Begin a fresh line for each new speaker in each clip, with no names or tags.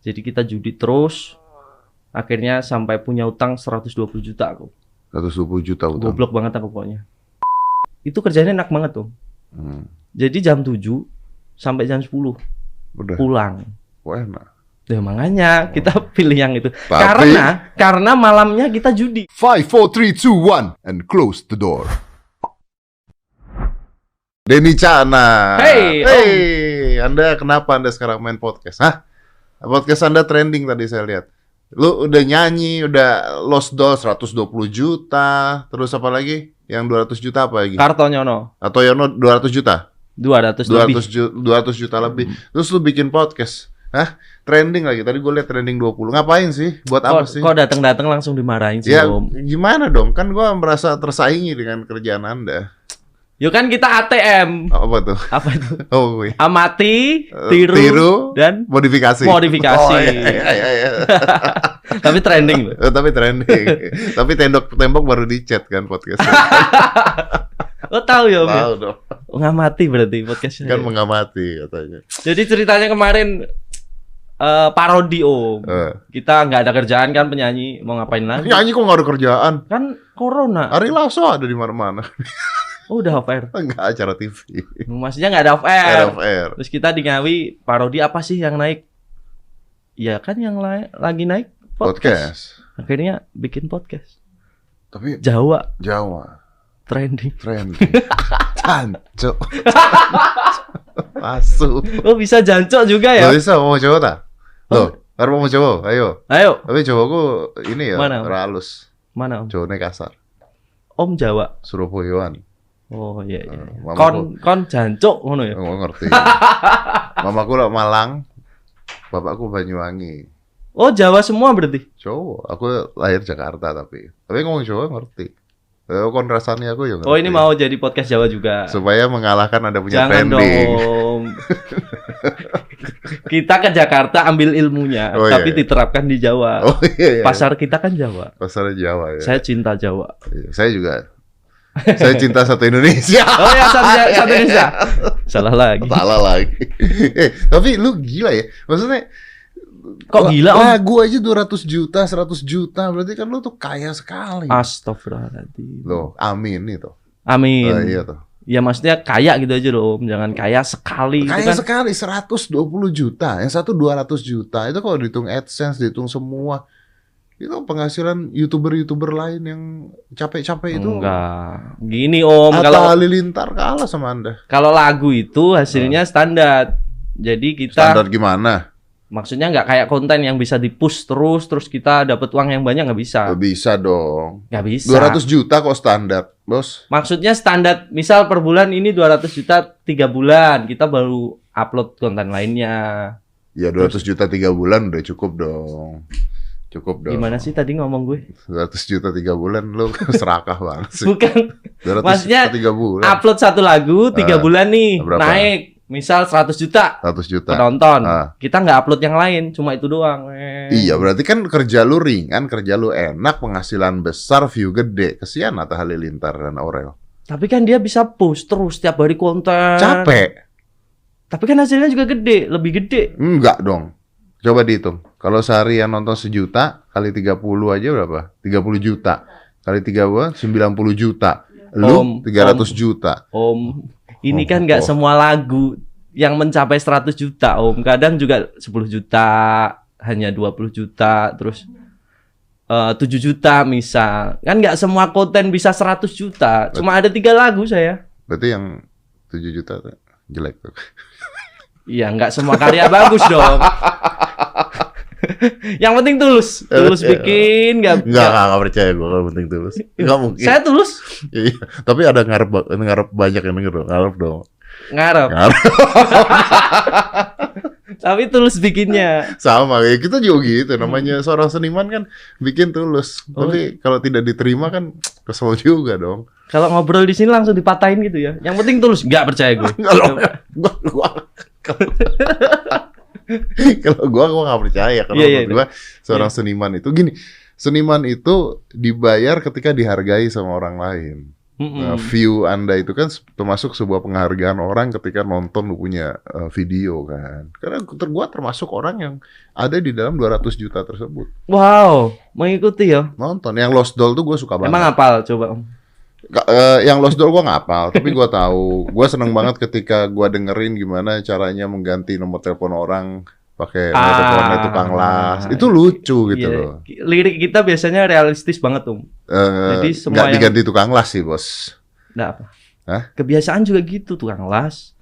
Jadi kita judi terus. Akhirnya sampai punya utang 120 juta aku.
120 juta utang.
Goblok banget aku pokoknya. Itu kerjanya enak banget tuh. Jadi jam 7 sampai jam 10
Udah.
pulang.
Wah, enak.
Ya makanya kita pilih yang itu.
Tapi-
Karena malamnya kita judi.
5, 4, 3, 2, 1 and close the door. Denny Cana.
Hey,
Anda kenapa Anda sekarang main podcast? Hah? Podcast Anda trending tadi saya lihat. Lu udah nyanyi, udah Lost Doll 120 juta, terus apa lagi? Yang 200 juta apa lagi?
Kartonyono
Atau Yono 200 juta?
200 lebih.
200 juta lebih. Terus lu bikin podcast. Hah? Trending lagi. Tadi gue liat trending 20. Ngapain sih? Buat apa sih?
Kok datang-datang langsung dimarahin sih,
Ya,
Om?
gimana dong? Kan gue merasa tersaingi dengan kerjaan Anda.
Yo kan kita ATM.
Apa tuh?
Apa itu?
Oh, wih.
Amati,
Tiru,
tiru, dan
modifikasi.
modifikasi.
Oh, iya.
Tapi trending loh.
Tapi trending. Tapi tembok baru di-chat kan podcast.
Lo tahu ya, Om?
Tahu dong.
Ngamati berarti podcastnya.
Kan mengamati katanya.
Jadi ceritanya kemarin parodi, Om. Kita nggak ada kerjaan kan, penyanyi mau ngapain lagi?
Nyanyi kok nggak ada kerjaan?
Kan corona.
Ari Lasso ada di mana-mana.
Oh, udah off air.
Enggak, acara TV.
Maksudnya nggak ada off air.
Air of air.
Terus kita di Ngawi parodi apa sih yang naik? Ya kan yang lagi naik podcast. Akhirnya bikin podcast.
Tapi
Jawa
trending.
trending.
Jancuk. Masuk.
Oh, bisa jancok juga ya?
Lo bisa mau coba tak? Lo, harus mau coba, ayo.
Ayo,
Tapi cobaku ini ya,
Mana?
halus.
mana Om?
Cowoknya kasar.
Om Jawa.
Surabayaan.
Oh iya iya.
Mamaku-
Kon jancok ngono ya.
Nggak ngerti. Mamaku lah Malang, bapakku Banyuwangi.
Oh, Jawa semua berarti.
Cowok, aku lahir Jakarta tapi ngomong Jawa ngerti. Kon rasanya aku ya ngerti.
Oh, ini mau jadi podcast Jawa juga.
Supaya mengalahkan Anda punya
Jangan
trending.
dong. Kita ke Jakarta ambil ilmunya,
Oh,
tapi
iya.
diterapkan di Jawa.
Oh iya.
Pasar kita kan Jawa.
Pasar Jawa ya.
Saya cinta Jawa.
Iya, saya juga. Saya cinta satu Indonesia.
Oh ya, satu Indonesia. Salah lagi.
Salah lagi. Tapi lu gila ya. Maksudnya
Kok gila, Om?
Lagu aja 200 juta, 100 juta. Berarti kan lu tuh kaya sekali.
Astagfirullahaladzim.
Loh, amin itu.
Amin.
Iya tuh.
Ya maksudnya kaya gitu aja loh Om. Jangan kaya sekali.
Kaya
Itu kan
sekali 120 juta. Yang satu 200 juta. Itu kalau dihitung AdSense, dihitung semua. Itu penghasilan YouTuber lain yang capek-capek itu.
enggak. Gini Om,
Atta
kalau
Halilintar kalah sama Anda.
kalau lagu itu hasilnya standar. Jadi kita
Standar gimana?
maksudnya nggak kayak konten yang bisa di-push terus kita dapat uang yang banyak, nggak bisa.
Gak bisa dong.
Nggak bisa.
200 juta kok standar, bos.
Maksudnya standar, misal per bulan ini 200 juta 3 bulan, kita baru upload konten lainnya.
Ya 200 juta 3 bulan udah cukup dong. Cukup dong.
Gimana sih tadi ngomong gue?
200 juta 3 bulan lu serakah banget sih.
Bukan.
200
Maksudnya
juta 3 bulan.
Upload satu lagu 3 bulan nih,
berapa?
naik. Misal 100 juta
100 juta.
penonton.
Ah.
Kita nggak upload yang lain, cuma itu doang.
Iya, berarti kan kerja lu ringan, kerja lu enak, penghasilan besar, view gede. Kesian Atta Halilintar dan Aurel.
Tapi kan dia bisa post terus setiap hari konten.
Capek.
Tapi kan hasilnya juga gede, lebih gede.
Enggak dong. Coba dihitung. Kalau sehari yang nonton 1 juta, kali 30 aja berapa? 30 juta. Kali 3 90 juta. Lu 300 juta.
Om, ini
Oh,
kan nggak
oh.
semua lagu yang mencapai 100 juta, Om. Kadang juga 10 juta, hanya 20 juta, terus 7 juta misal. Kan nggak semua konten bisa 100 juta. Cuma ada 3 lagu saya.
Berarti yang 7 juta tuh jelek tuh.
Iya, nggak semua karya bagus dong. Yang penting tulus bikin,
Enggak percaya gue kalau penting tulus. Enggak mungkin.
Saya tulus
Iya, tapi ada ngarep banyak yang denger dong. Ngarep dong.
ngarep,
Ngarep.
tapi tulus bikinnya.
Sama ya, kita juga gitu. Namanya seorang seniman kan bikin tulus.
Oh.
Tapi kalau tidak diterima kan kesel juga dong.
Kalau ngobrol di sini langsung dipatahin gitu ya. Yang penting tulus, nggak percaya gue.
Kalau gua nggak percaya karena
Iya,
menurut gua seorang seniman itu gini. Seniman itu dibayar ketika dihargai sama orang lain. View Anda itu kan termasuk sebuah penghargaan orang ketika nonton lu punya video kan. Karena gua termasuk orang yang ada di dalam 200 juta tersebut.
Wow, mengikuti ya.
Nonton. Yang Lost Doll tuh gua suka banget.
Emang hafal coba Om?
Yang Lost Doll gua nggak hafal, tapi gua tahu. Gua seneng banget ketika gua dengerin gimana caranya mengganti nomor telepon orang pakai nomor teleponnya tukang las. Itu lucu gitu loh.
Lirik kita biasanya realistis banget Om. Jadi semua
nggak diganti tukang las sih bos.
Nggak apa.
Hah?
Kebiasaan juga gitu, tukang las,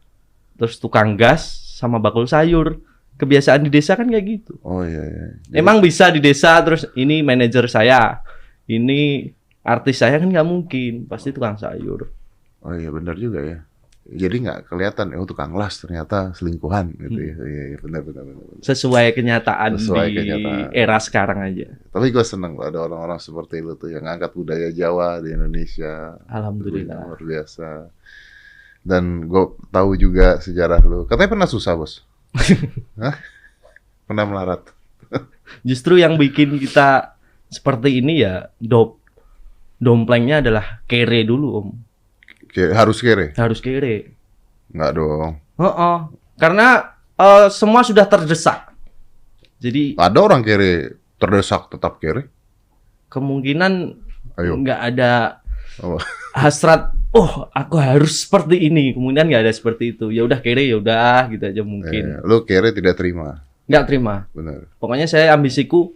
terus tukang gas sama bakul sayur. Kebiasaan di desa kan kayak gitu.
Oh iya. Jadi,
emang bisa di desa terus ini manajer saya, ini artis saya kan nggak mungkin, pasti tukang sayur.
Oh iya benar juga ya. Jadi nggak kelihatan, tukang las ternyata selingkuhan gitu ya. Iya benar.
Sesuai kenyataan
Sesuai
di
kenyataan.
era sekarang aja.
Tapi gue seneng loh ada orang-orang seperti lu tuh yang ngangkat budaya Jawa di Indonesia.
Alhamdulillah.
Luar biasa. Dan gue tahu juga sejarah lu. Katanya pernah susah bos. Hah? Pernah melarat.
Justru yang bikin kita seperti ini ya domplengnya adalah kere dulu Om.
Harus kere?
Harus kere.
Nggak dong.
Karena semua sudah terdesak. Jadi
Ada orang kere terdesak tetap kere?
kemungkinan
Ayo.
nggak ada
Oh.
hasrat. Oh, aku harus seperti ini. Kemungkinan nggak ada seperti itu. Ya udah kere, ya udah gitu aja mungkin.
Lu kere tidak terima.
Nggak terima.
Benar.
Pokoknya saya ambisiku,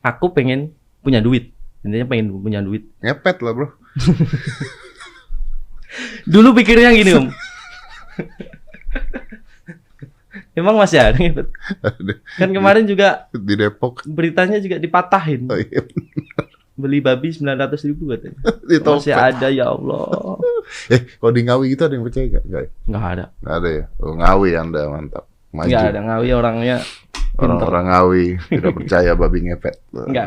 aku pengen punya duit. Intinya pengen punya duit.
Ngepet lah bro.
Dulu pikirnya gini Om. Emang masih ada gitu. Kan kemarin juga
Di Depok.
beritanya juga dipatahin.
Oh iya.
Beli babi 900.000 katanya.
Di
Masih
Topet.
ada ya Allah.
Kalau di Ngawi gitu ada yang percaya nggak?
Nggak ada.
Nggak ada ya? Oh, Ngawi Anda mantap. Maju.
Nggak ada. Ngawi orangnya pinter.
Orang-orang Ngawi tidak percaya babi ngepet.
Nggak.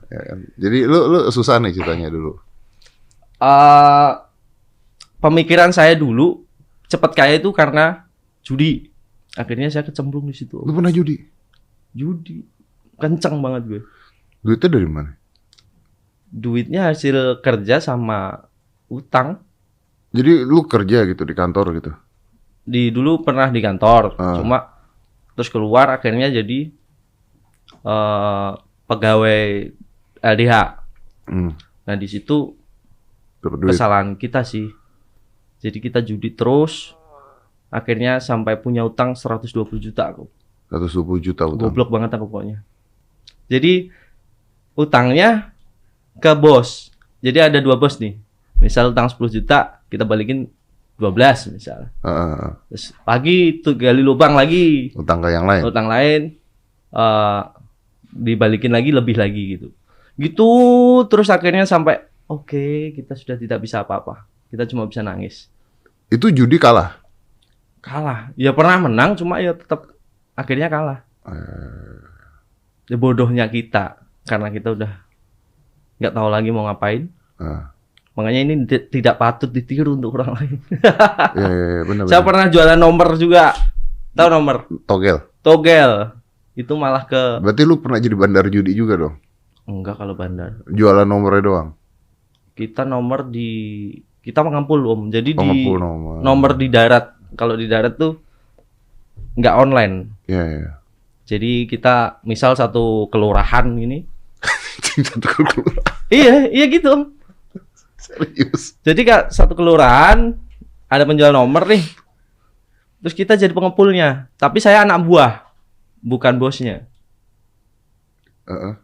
Ya kan? Jadi lu susah nih ceritanya dulu.
Pemikiran saya dulu cepat kaya itu karena judi. Akhirnya saya kecemplung di situ.
Lu pernah judi?
Judi. Kenceng banget gue.
Duitnya dari mana?
Duitnya hasil kerja sama utang.
Jadi lu kerja gitu di kantor gitu?
Dulu pernah di kantor.
Ah.
Cuma terus keluar akhirnya jadi pegawai LDH. Nah di situ
Dapat duit.
kesalahan kita sih. Jadi kita judi terus. Akhirnya sampai punya utang 120 juta aku.
120 juta utang.
Goblok banget aku pokoknya. Jadi utangnya ke bos. Jadi ada 2 bos nih. Misal utang 10 juta, kita balikin 12 misal. Terus pagi itu gali lubang lagi.
Utang ke yang lain.
Utang lain dibalikin lagi lebih lagi gitu. Gitu terus akhirnya sampai oke, kita sudah tidak bisa apa-apa. Kita cuma bisa nangis.
Itu judi kalah.
Kalah. Ya pernah menang cuma ya tetap akhirnya kalah. Ya bodohnya kita karena kita udah nggak tahu lagi mau ngapain. Makanya ini tidak patut ditiru untuk orang lain.
Iya, benar.
Saya pernah jualan nomor juga. Tahu nomor? Togel. Itu malah ke
Berarti lu pernah jadi bandar judi juga dong?
enggak kalau bandar.
Jualan nomornya doang?
Kita kita mengampul Om. Jadi
Pengampul
di
nomor.
nomor di darat. Kalau di darat tuh nggak online.
Iya.
Jadi kita misal satu kelurahan ini.
Satu kelurahan.
Iya gitu Om.
Serius.
Jadi Kak, satu kelurahan ada penjual nomor nih. Terus kita jadi pengepulnya. Tapi saya anak buah, bukan bosnya.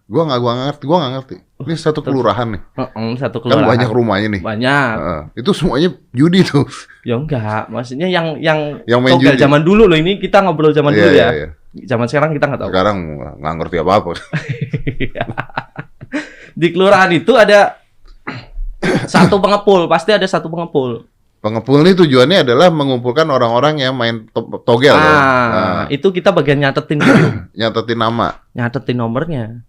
Gua nggak ngerti. Ini satu kelurahan nih.
Satu
Kan
kelurahan.
banyak rumahnya nih.
Banyak.
Itu semuanya judi tuh.
Ya enggak, maksudnya yang
main
togel
judi.
zaman dulu loh, ini kita ngobrol zaman dulu ya.
Iya.
Zaman sekarang kita nggak tahu.
Sekarang nggak ngerti apa-apa.
Di kelurahan itu ada satu pengepul, pasti ada satu pengepul.
Pengepul ini tujuannya adalah mengumpulkan orang-orang yang main togel.
Itu kita bagian nyatetin dulu.
Nyatetin nama.
Nyatetin nomornya.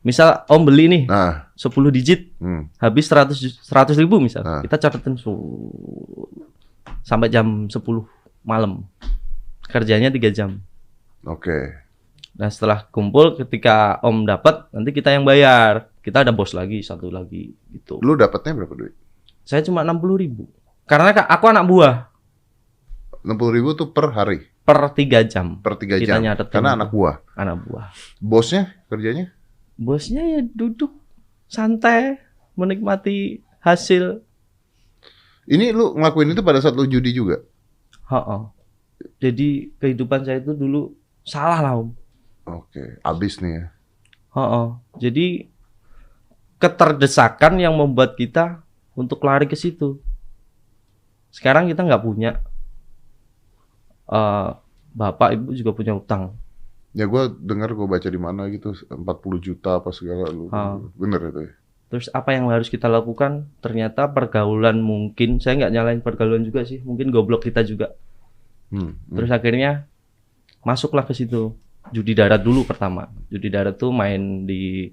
Misal Om beli nih 10 digit, habis 100 ribu misal. Kita catetin sampai jam 10 malam. Kerjanya 3 jam.
Oke.
Nah setelah kumpul, ketika Om dapat, nanti kita yang bayar. Kita ada bos lagi, satu lagi gitu.
Lu dapatnya berapa duit?
Saya cuma 60.000. Karena aku anak buah.
60.000 tuh per hari?
Per 3 jam.
Per 3
Kita
jam?
nyatetin
Karena
itu.
anak buah?
Anak buah.
Bosnya kerjanya?
Bosnya ya duduk santai menikmati hasil.
Ini lu ngelakuin itu pada saat lu judi juga?
Jadi kehidupan saya itu dulu salah lah Om.
Oke, abis nih ya.
Jadi keterdesakan yang membuat kita untuk lari ke situ. Sekarang kita nggak punya. Bapak ibu juga punya utang.
Ya gue dengar, gue baca di mana gitu 40 juta apa segala lu. Bener itu ya?
Terus apa yang harus kita lakukan? Ternyata pergaulan mungkin, saya nggak nyalain pergaulan juga sih, mungkin goblok kita juga. Terus akhirnya masuklah ke situ. Judi darat dulu pertama. Judi darat tuh main di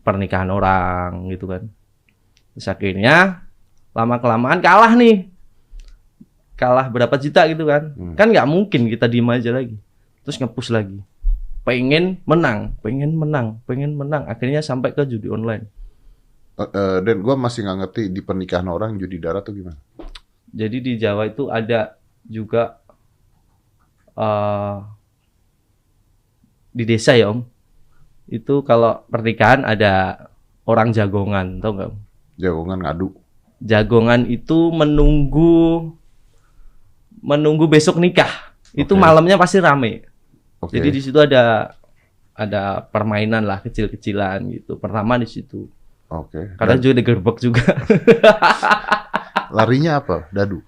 pernikahan orang gitu kan. Terus akhirnya lama-kelamaan kalah nih. Kalah berapa juta gitu kan. Kan nggak mungkin kita diem aja lagi. Terus nge-push lagi. Pengen menang. Akhirnya sampai ke judi online.
Dan gue masih nggak ngerti di pernikahan orang judi darat tuh gimana?
Jadi di Jawa itu ada juga di desa ya Om. Itu kalau pernikahan ada orang jagongan, tau nggak Om?
Jagongan ngadu.
Jagongan itu menunggu besok nikah. Itu malamnya pasti rame. Jadi di situ ada permainan lah kecil-kecilan gitu. Pertama di situ. Karena juga digerebek juga.
Larinya apa? Dadu.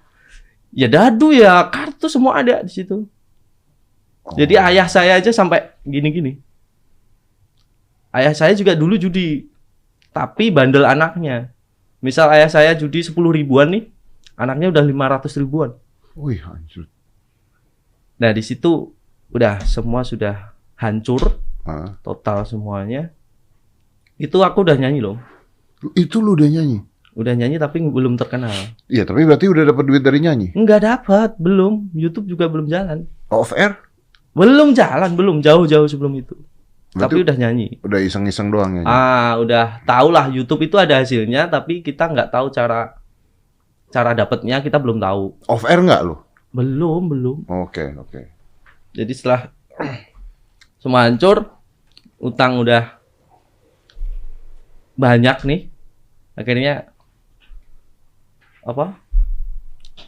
Ya dadu ya, kartu semua ada di situ. Jadi ayah saya aja sampai gini-gini. Ayah saya juga dulu judi. Tapi bandel anaknya. Misal ayah saya judi 10 ribuan nih, anaknya udah 500 ribuan.
Wih, hancur.
Nah, di situ udah semua sudah hancur. Total semuanya. Itu aku udah nyanyi loh.
Itu lu udah nyanyi?
Udah nyanyi tapi belum terkenal.
Iya, tapi berarti udah dapat duit dari nyanyi?
Enggak dapat, belum. YouTube juga belum jalan.
Off air?
Belum jalan, belum. Jauh-jauh sebelum itu.
Berarti
tapi udah nyanyi.
Udah iseng-iseng doang nyanyi?
Udah tahu lah YouTube itu ada hasilnya, tapi kita nggak tahu cara dapatnya, kita belum tahu.
Off air nggak lo?
Belum.
Oke.
Jadi setelah semua hancur, utang udah banyak nih, akhirnya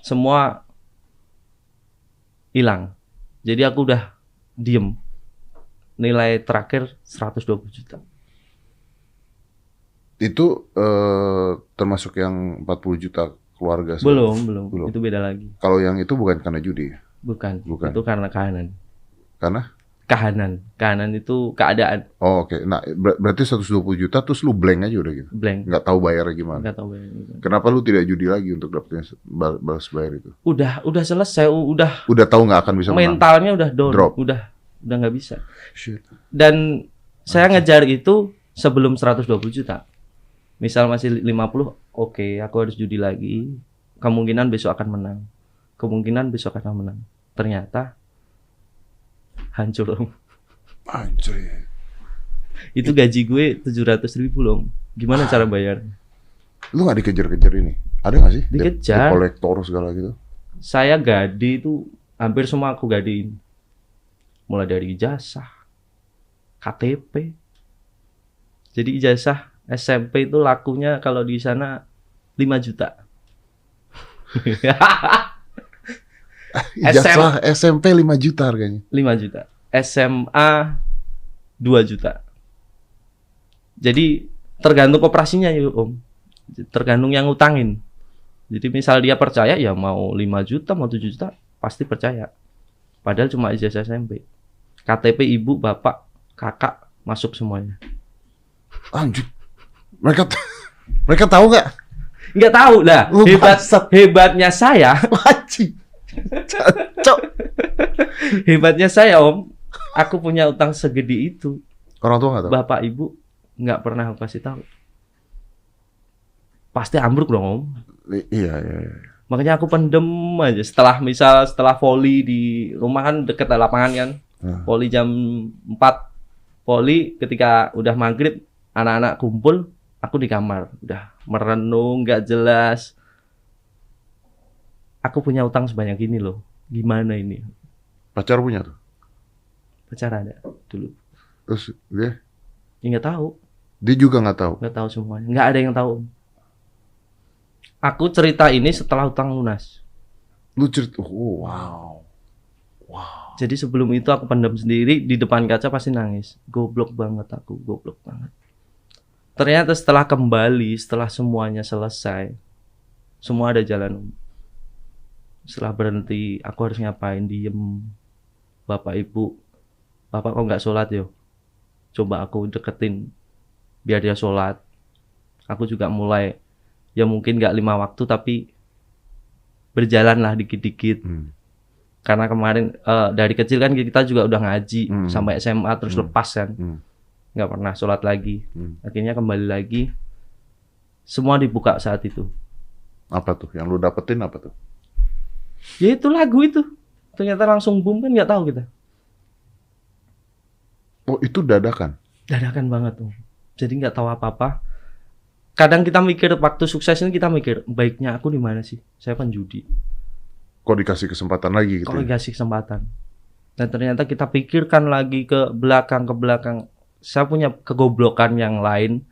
semua hilang. Jadi aku udah diem. Nilai terakhir 120 juta.
Itu termasuk yang 40 juta keluarga?
Belum. Itu beda lagi.
Kalau yang itu bukan karena judi?
Bukan. Itu karena kahanan.
Karena?
Kahanan itu keadaan.
Oke. Nah, berarti 120 juta terus lu blank aja udah gitu?
Blank.
Nggak tahu bayarnya gimana?
Nggak tahu bayarnya.
Kenapa lu tidak judi lagi untuk dapetin balas bayar itu?
Udah selesai.
Udah tahu nggak akan bisa menang?
Mentalnya udah down.
Drop.
Udah nggak bisa.
Shit.
Dan saya ngejar itu sebelum 120 juta. Misal masih 50, oke, aku harus judi lagi. Kemungkinan besok akan menang. Ternyata hancur.
Anjir.
Itu gaji gue 700.000 loh. Gimana cara bayar?
Lu nggak dikejar-kejar ini? Ada nggak sih?
Dikejar.
Kolektor segala gitu.
Saya gade itu hampir semua aku gadein. Mulai dari ijazah, KTP. Jadi ijazah SMP itu lakunya kalau di sana 5 juta.
Ijazah SMP 5 juta harganya.
5 juta. SMA 2 juta. Jadi tergantung koperasinya ya Om. Tergantung yang ngutangin. Jadi misal dia percaya ya mau 5 juta, mau 7 juta, pasti percaya. Padahal cuma ijazah SMP. KTP ibu, bapak, kakak masuk semuanya.
Anjir. Mereka tahu nggak?
Nggak tahu lah. Hebatnya saya. Hebatnya saya Om. Aku punya utang segede itu.
Orang tua nggak tahu.
Bapak ibu nggak pernah aku kasih tahu. Pasti ambruk dong Om.
Iya.
Makanya aku pendem aja. Setelah voli di rumah kan dekat lapangan kan. Voli jam 4. Voli ketika udah maghrib anak-anak kumpul, Aku di kamar, udah merenung, nggak jelas. Aku punya utang sebanyak ini loh. Gimana ini?
Pacar punya tuh?
Pacar ada dulu.
Terus dia?
Ya, nggak tahu.
Dia juga nggak tahu?
Nggak tahu semuanya. Nggak ada yang tahu. Aku cerita ini setelah utang lunas.
Lu cerita? Oh, wow.
Jadi sebelum itu aku pendam sendiri, di depan kaca pasti nangis. Goblok banget aku, goblok banget. Ternyata setelah kembali, setelah semuanya selesai, semua ada jalan. Setelah berhenti, aku harus ngapain? Diem. Bapak ibu, bapak kok nggak sholat yo? Coba aku deketin, biar dia sholat. Aku juga mulai, ya mungkin nggak 5 waktu, tapi berjalan lah dikit-dikit. Karena kemarin dari kecil kan kita juga udah ngaji sampai SMA terus lepas kan. Nggak pernah sholat lagi. Akhirnya kembali lagi. Semua dibuka saat itu.
Apa tuh? Yang lu dapetin apa tuh?
Ya itu lagu itu. Ternyata langsung boom kan, nggak tahu kita.
Oh, itu dadakan?
Dadakan banget tuh. Jadi nggak tahu apa-apa. Kadang kita mikir waktu sukses ini kita mikir, baiknya aku di mana sih? Saya penjudi.
Kok dikasih kesempatan lagi gitu?
Kok dikasih kesempatan? Dan ternyata kita pikirkan lagi ke belakang. Saya punya kegoblokan yang lain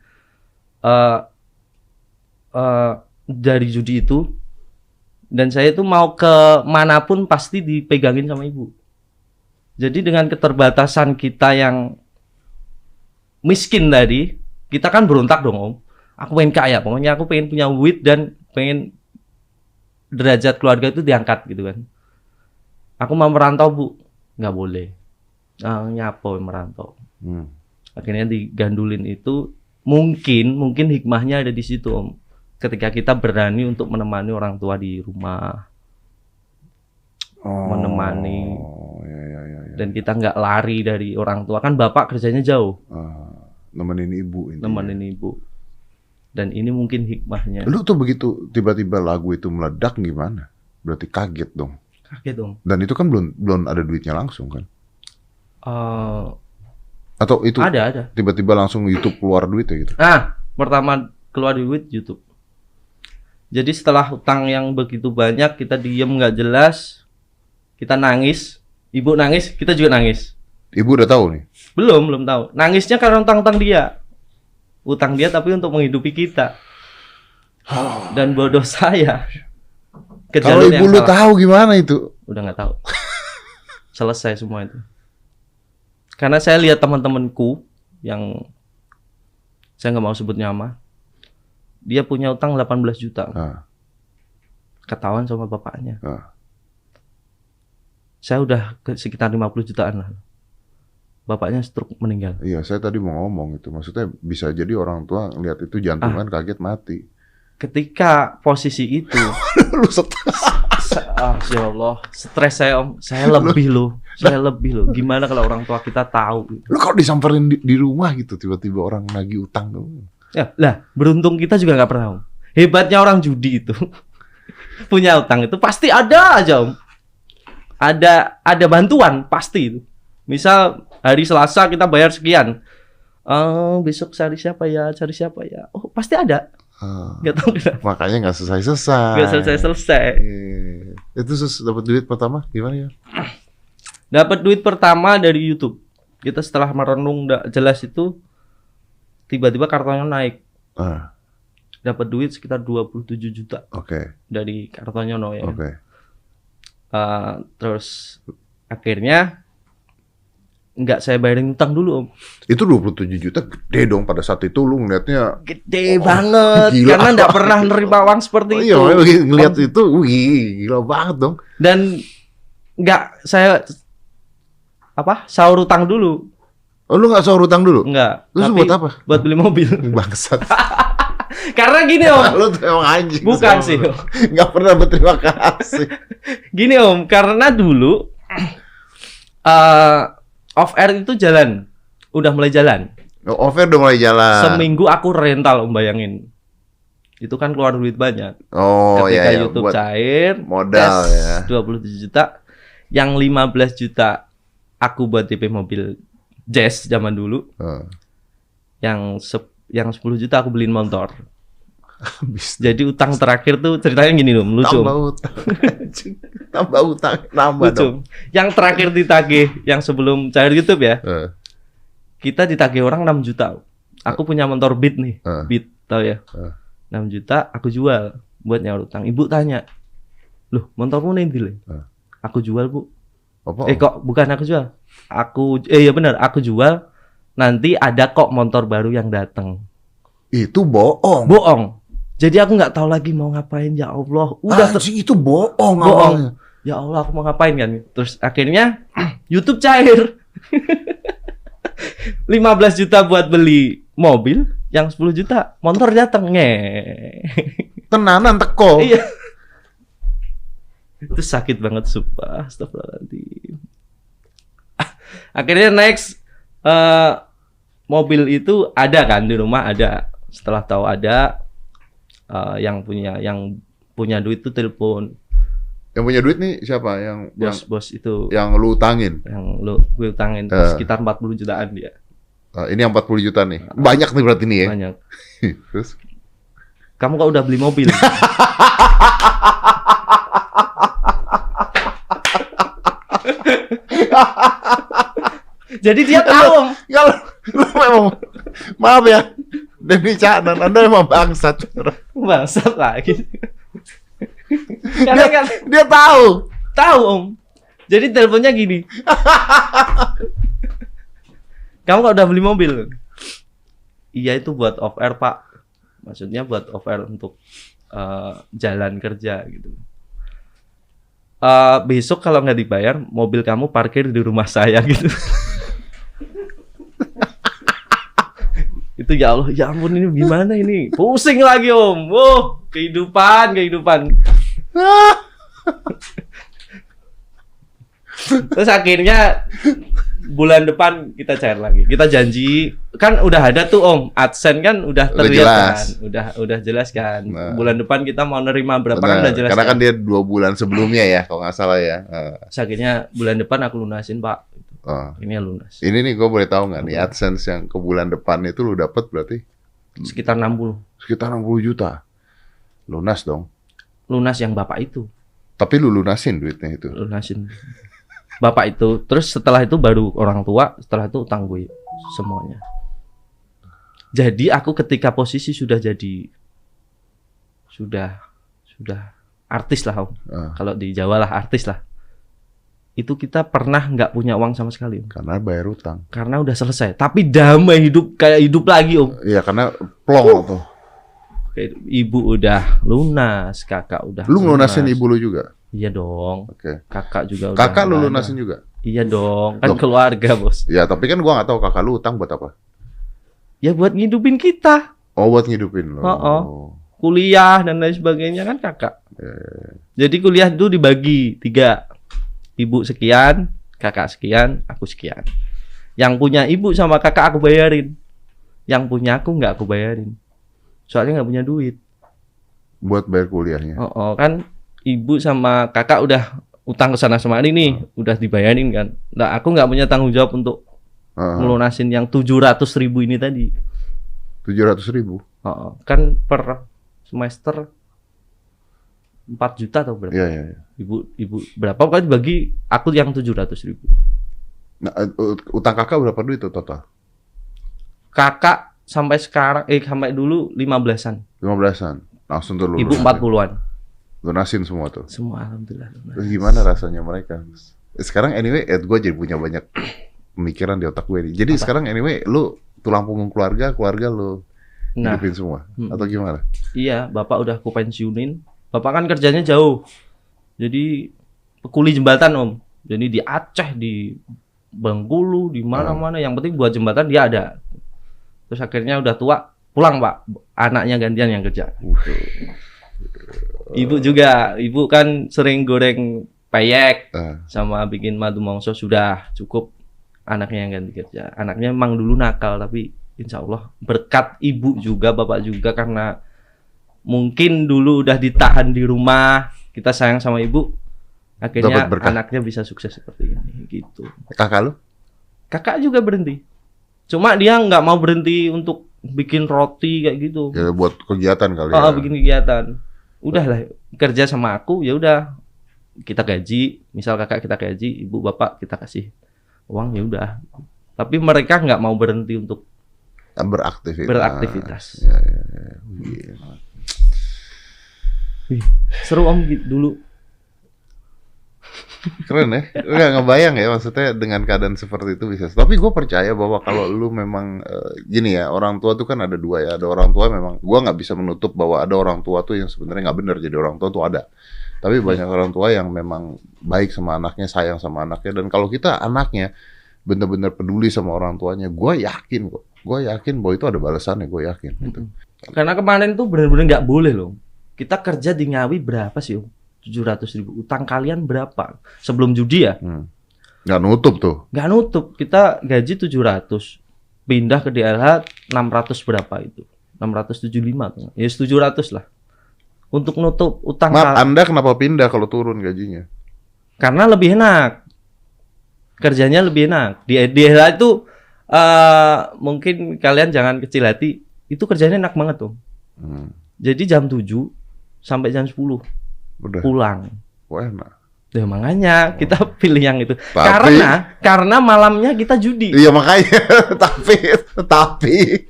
dari judi itu, dan saya itu mau ke manapun pasti dipegangin sama ibu. Jadi dengan keterbatasan kita yang miskin tadi, kita kan berontak dong om. Aku pengen kaya, pokoknya aku pengen punya duit dan pengen derajat keluarga itu diangkat gitu kan. Aku mau merantau bu, nggak boleh. Nyapo merantau. Akhirnya digandulin itu, mungkin hikmahnya ada di situ om. Ketika kita berani untuk menemani orang tua di rumah, menemani, dan kita nggak lari dari orang tua, kan bapak kerjanya jauh,
nemenin ibu.
Nemenin ibu. Dan ini mungkin hikmahnya.
Lu tuh begitu tiba-tiba lagu itu meledak gimana? Berarti kaget dong.
Kaget dong.
Dan itu kan belum ada duitnya langsung kan? Atau itu
ada.
Tiba-tiba langsung YouTube keluar duit ya gitu?
Pertama keluar duit YouTube. Jadi setelah hutang yang begitu banyak, kita diem nggak jelas, kita nangis, ibu nangis, kita juga nangis.
Ibu udah tahu nih?
Belum tahu. Nangisnya karena utang dia. Utang dia tapi untuk menghidupi kita. Dan bodoh saya.
Kalau ibu lu tahu gimana itu?
Udah nggak tahu. Selesai semua itu. Karena saya lihat teman-temanku yang saya nggak mau sebut nama, dia punya utang 18 juta. Ketahuan sama bapaknya. Saya udah sekitar 50 jutaan lah. Bapaknya stroke meninggal.
Iya, saya tadi mau ngomong itu. Maksudnya bisa jadi orang tua lihat itu jantungan kaget mati.
Ketika posisi itu,
lu stres.
Ya Allah, stres saya om. Saya lebih loh. Gimana kalau orang tua kita tahu?
Lu kok disamperin di rumah gitu tiba-tiba orang nagih utang tuh?
Ya, lah beruntung kita juga nggak pernah om. Hebatnya orang judi itu punya utang itu pasti ada aja om. Ada bantuan pasti itu. Misal hari Selasa kita bayar sekian. Besok cari siapa ya? Oh, pasti ada. Nggak tahu kenapa.
Makanya nggak selesai.
Nggak selesai.
Itu dapat duit pertama gimana ya?
Dapat duit pertama dari YouTube. Kita setelah merenung nggak jelas itu, tiba-tiba kartunya naik. Dapat duit sekitar 27 juta. Dari Kartonyono ya. Terus akhirnya nggak saya bayarin utang dulu om.
Itu 27 juta gede dong pada saat itu, lu ngeliatnya
gede banget gila. Karena nggak pernah nerima uang seperti itu.
Iya, ngeliat itu, gila banget dong.
Dan nggak saya sahur utang dulu.
Oh, lu nggak sahur utang dulu?
Nggak.
Terus buat apa?
Buat beli mobil.
Bangsat.
Karena gini om.
Lu tuh emang anjing.
Bukan sih.
Nggak pernah berterima kasih.
Gini om, karena dulu off air itu jalan, udah mulai jalan.
Off air udah mulai jalan.
Seminggu aku rental om, bayangin. Itu kan keluar duit banyak.
Ketika
YouTube cair,
modal ya.
27 juta, yang 15 juta aku buat DP mobil Jazz zaman dulu. Yang yang 10 juta aku beliin motor.
Habis.
Jadi utang terakhir tuh ceritanya gini loh, lucu.
Tambah utang. Tambah utang, nambah
Lucu.
dong.
Yang terakhir ditagih, yang sebelum cair YouTube ya, kita ditagih orang 6 juta. Aku punya motor Beat nih, Beat, tau ya? 6 juta, aku jual buat nyaur utang. Ibu tanya, loh motormu nih Dile? Aku jual bu.
Apa?
Kok bukan aku jual? Ya benar, aku jual. Nanti ada kok motor baru yang datang.
Itu bohong.
Bohong. Jadi aku nggak tahu lagi mau ngapain, ya Allah. Udah
itu bohong.
bohong. Ya Allah, aku mau ngapain kan? Terus akhirnya YouTube cair. 15 juta buat beli mobil, yang 10 juta motor datang.
Tenanan teko.
Iya. Itu sakit banget sumpah. Astagfirullahaladzim. Akhirnya next mobil itu ada kan di rumah, ada. Setelah tahu ada yang punya duit tuh telepon.
Yang punya duit nih siapa? Yang
Bos itu.
Yang lu utangin.
Yang gue utangin sekitar 40 jutaan dia.
Ini yang 40 juta nih. Banyak nih berarti nih ya.
Banyak.
Terus
kamu kok udah beli mobil? Jadi dia tahu.
Kalau lu memang maaf ya, Denny Caknan, Anda emang bangsat.
Bangsat lagi.
Dia tahu.
Tahu Om. Jadi teleponnya gini. Kamu kok udah beli mobil? Iya itu buat off air Pak. Maksudnya buat off air untuk jalan kerja gitu. Besok kalau nggak dibayar, mobil kamu parkir di rumah saya gitu. Itu ya Allah, ya ampun ini gimana ini? Pusing lagi Om. Kehidupan. Terus akhirnya bulan depan kita cair lagi. Kita janji, kan udah ada tuh Om, AdSense kan udah terlihat kan, udah jelas kan.
Nah.
Bulan depan kita mau nerima berapa kan udah jelas.
Karena kan
kan
dia 2 bulan sebelumnya ya, kalau nggak salah ya.
Terus akhirnya bulan depan aku lunasin Pak. Ini lunas.
Ini nih gue boleh tahu nggak nih AdSense yang ke bulan depan itu lu dapat berarti?
Sekitar 60.
Sekitar 60 juta. Lunas dong.
Lunas yang Bapak itu.
Tapi lu lunasin duitnya itu.
Lunasin. Bapak itu. Terus setelah itu baru orang tua, setelah itu utang gue semuanya. Jadi aku ketika posisi sudah jadi sudah artis lah Om. Kalau di Jawa lah artis lah. Itu kita pernah nggak punya uang sama sekali Om.
Karena bayar utang.
Karena udah selesai. Tapi damai hidup kayak hidup lagi Om.
Iya karena plong tuh.
Ibu udah lunas, kakak udah.
Lu ngelunasin ibu lu juga?
Iya dong.
Oke.
Kakak juga udah.
Kakak lu lunasin juga?
Iya dong. Kan
Loh.
keluarga bos.
Ya tapi kan gua nggak tahu kakak lu utang buat apa?
Ya buat ngidupin kita.
Oh buat ngidupin lo.
Kuliah dan lain sebagainya kan kakak. Jadi kuliah itu dibagi 3. Ibu sekian, kakak sekian, aku sekian. Yang punya ibu sama kakak aku bayarin. Yang punya aku nggak aku bayarin. Soalnya nggak punya duit.
Buat bayar kuliahnya.
Kan ibu sama kakak udah utang ke sana kemari nih, udah dibayarin kan. Nah aku nggak punya tanggung jawab untuk melunasin yang 700.000 ini tadi.
700.000?
Kan per semester 4 juta atau berapa?
Iya.
Ibu berapa kan bagi aku yang 700.000.
Nah, utang kakak berapa duit itu total?
Kakak sampai sekarang sampai dulu 15-an.
15-an. Langsung tuh lu.
Ibu 40-an.
Lunasin semua tuh.
Semua alhamdulillah lunas.
Terus gimana rasanya mereka? Sekarang anyway, gue jadi punya banyak pemikiran di otak gue nih. Jadi sekarang anyway, lu tulang punggung keluarga lu hidupin semua atau gimana?
Iya, bapak udah aku pensiunin. Bapak kan kerjanya jauh. Jadi kuli jembatan Om. Jadi di Aceh, di Bengkulu, di mana-mana. Yang penting buat jembatan dia ada. Terus akhirnya udah tua, pulang Pak. Anaknya gantian yang kerja. Ibu juga, ibu kan sering goreng peyek sama bikin madu mongso, sudah cukup. Anaknya yang ganti kerja. Anaknya emang dulu nakal, tapi insya Allah berkat ibu juga, bapak juga, karena mungkin dulu udah ditahan di rumah, kita sayang sama ibu, akhirnya anaknya bisa sukses seperti ini gitu.
Kakak lu?
Kakak juga berhenti. Cuma dia nggak mau berhenti untuk bikin roti kayak gitu.
Ya buat kegiatan kali ya.
Bikin kegiatan. Udahlah, kerja sama aku ya udah. Kita gaji, misal kakak kita gaji, ibu bapak kita kasih uang ya udah. Tapi mereka nggak mau berhenti untuk beraktivitas.
Ya. Gila.
Seru Om dulu.
Keren ya, nggak ngebayang ya maksudnya dengan keadaan seperti itu bisa. Tapi gue percaya bahwa kalau lu memang gini ya, orang tua tuh kan ada dua ya. Ada orang tua memang, gue nggak bisa menutup bahwa ada orang tua tuh yang sebenarnya nggak benar jadi orang tua tuh ada. Tapi banyak orang tua yang memang baik sama anaknya, sayang sama anaknya. Dan kalau kita anaknya benar-benar peduli sama orang tuanya, gue yakin bahwa itu ada balasannya, gue yakin. Gitu.
Karena kemarin tuh benar-benar nggak boleh loh. Kita kerja di Ngawi berapa sih Om? 700.000. Utang kalian berapa? Sebelum judi ya?
Nggak nutup tuh.
Nggak nutup. Kita gaji 700. Pindah ke DLH 600 berapa itu? 675 tuh. Ya 700 lah. Untuk nutup utang.
Maaf, Anda kenapa pindah kalau turun gajinya?
Karena lebih enak. Kerjanya lebih enak. Di DLH itu mungkin kalian jangan kecil hati. Itu kerjanya enak banget tuh. Jadi jam 7 sampai jam 10.
Udah.
Pulang.
Wah, enak.
Ya makanya kita pilih yang itu.
Tapi,
karena malamnya kita judi.
Iya makanya. tapi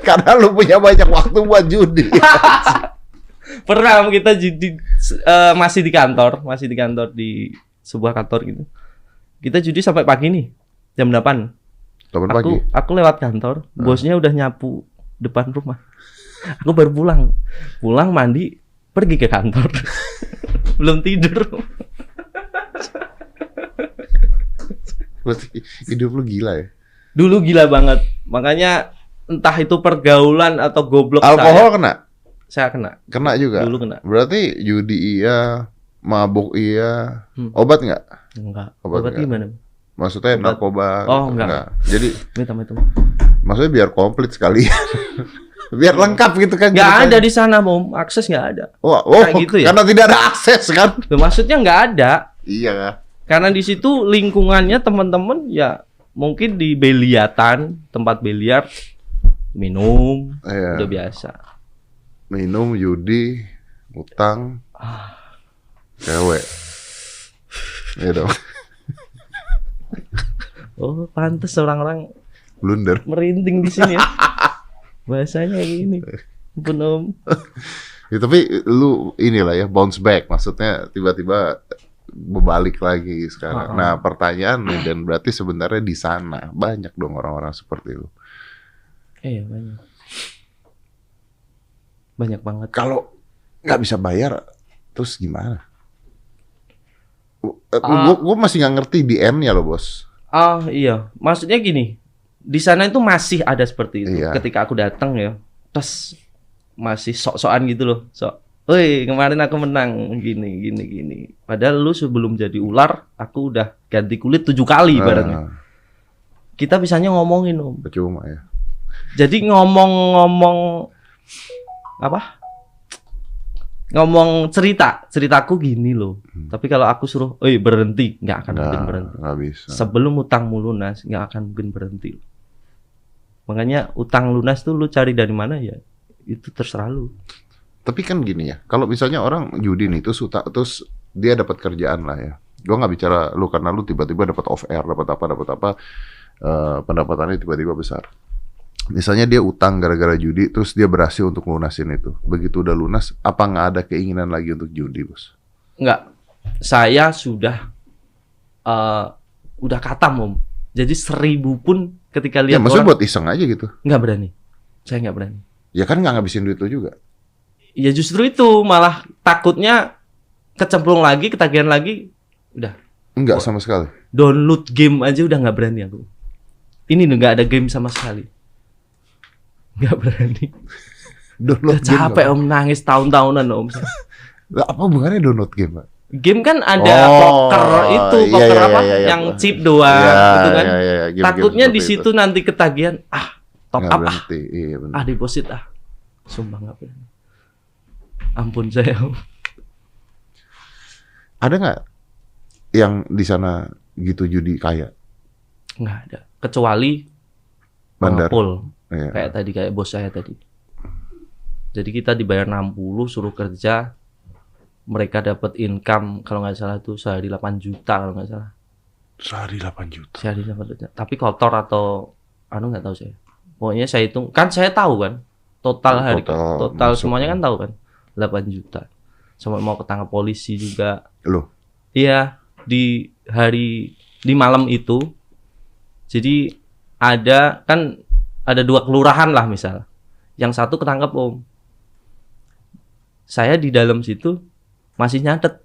karena lu punya banyak waktu buat judi.
Pernah kita judi masih di kantor di sebuah kantor gitu. Kita judi sampai pagi nih. Jam 8.
Pagi.
Aku lewat kantor, bosnya udah nyapu depan rumah. Aku baru pulang. Pulang mandi, pergi ke kantor. Belum tidur.
Berarti hidup lu gila ya?
Dulu gila banget. Makanya entah itu pergaulan atau goblok
alkohol
saya kena.
Kena juga?
Dulu kena.
Berarti judi iya, mabuk iya, obat nggak?
Enggak.
Obat
gimana?
Maksudnya narkoba?
Oh enggak.
Jadi
Minta.
maksudnya biar komplit sekali. Biar lengkap gitu kan.
Nggak ada di sana, Om. Akses nggak ada.
Kayak
gitu ya?
Karena tidak ada akses kan?
Maksudnya nggak ada.
Iya.
Karena di situ lingkungannya teman-teman ya mungkin di biliatan, tempat biliar, minum, udah biasa.
Minum, judi, utang, cewek. Iya dong.
Oh, pantes orang-orang
blunder.
Merinding di sini ya. Bahasanya gini. Ampun Om.
Ya, tapi lu inilah ya bounce back, maksudnya tiba-tiba berbalik lagi sekarang. Nah, pertanyaan dan berarti sebenarnya di sana banyak dong orang-orang seperti lu.
Iya, banyak. Banyak banget.
Kalau nggak bisa bayar, terus gimana? Gue masih nggak ngerti DM-nya loh, Bos.
Iya. Maksudnya gini. Di sana itu masih ada seperti itu.
Iya.
Ketika aku datang ya, terus masih sok-sokan gitu loh. Woi, kemarin aku menang gini. Padahal lu sebelum jadi ular, aku udah ganti kulit 7 kali ibaratnya. Kita bisanya ngomongin Om.
Percuma ya.
Jadi ngomong ngomong ceritaku gini loh. Tapi kalau aku suruh, berhenti, nggak akan mungkin berhenti.
Nggak bisa.
Sebelum utangmu lunas, nggak akan mungkin berhenti. Makanya utang lunas tuh lu cari dari mana ya? Itu terserah lu.
Tapi kan gini ya, kalau misalnya orang judi nih terus dia dapat kerjaan lah ya. Gua nggak bicara lu karena lu tiba-tiba dapat off air, dapat apa, pendapatannya tiba-tiba besar. Misalnya dia utang gara-gara judi, terus dia berhasil untuk lunasin itu. Begitu udah lunas, apa nggak ada keinginan lagi untuk judi, Bos?
Nggak. Saya sudah udah katam Om. Jadi 1000 pun ketika lihat
maksudnya buat iseng aja gitu.
Nggak berani. Saya nggak berani.
Ya kan nggak ngabisin duit lu juga.
Ya justru itu, malah takutnya kecemplung lagi, ketagihan lagi, udah.
Enggak sama sekali.
Download game aja udah nggak berani aku. Ini nggak ada game sama sekali. Nggak berani.
Download
game capek Om, nangis tahun-tahunan Om.
Lah apa hubungannya download game, Pak?
Game kan ada poker itu, poker yang chip doang, gitu kan. Game takutnya di situ nanti ketagihan, top up berhenti. Iya, bener. Deposit sumpah nggak berani. Ampun saya.
Ada nggak yang di sana gitu judi kaya?
Nggak ada. Kecuali
Bandar.
pengepul.
Iya.
Kayak bos saya tadi. Jadi kita dibayar 60, suruh kerja. Mereka dapat income kalau nggak salah tuh sehari 8 juta kalau nggak salah.
Sehari 8 juta.
Sehari 8 juta. Tapi kotor atau nggak tahu saya. Pokoknya saya hitung, kan saya tahu kan. Total
Total
semuanya kan tahu kan. 8 juta. Sampai mau ketangkap polisi juga.
Loh,
Iya, di malam itu. Jadi ada 2 kelurahan lah misal. Yang satu ketangkep Om. Saya di dalam situ masih nyatet.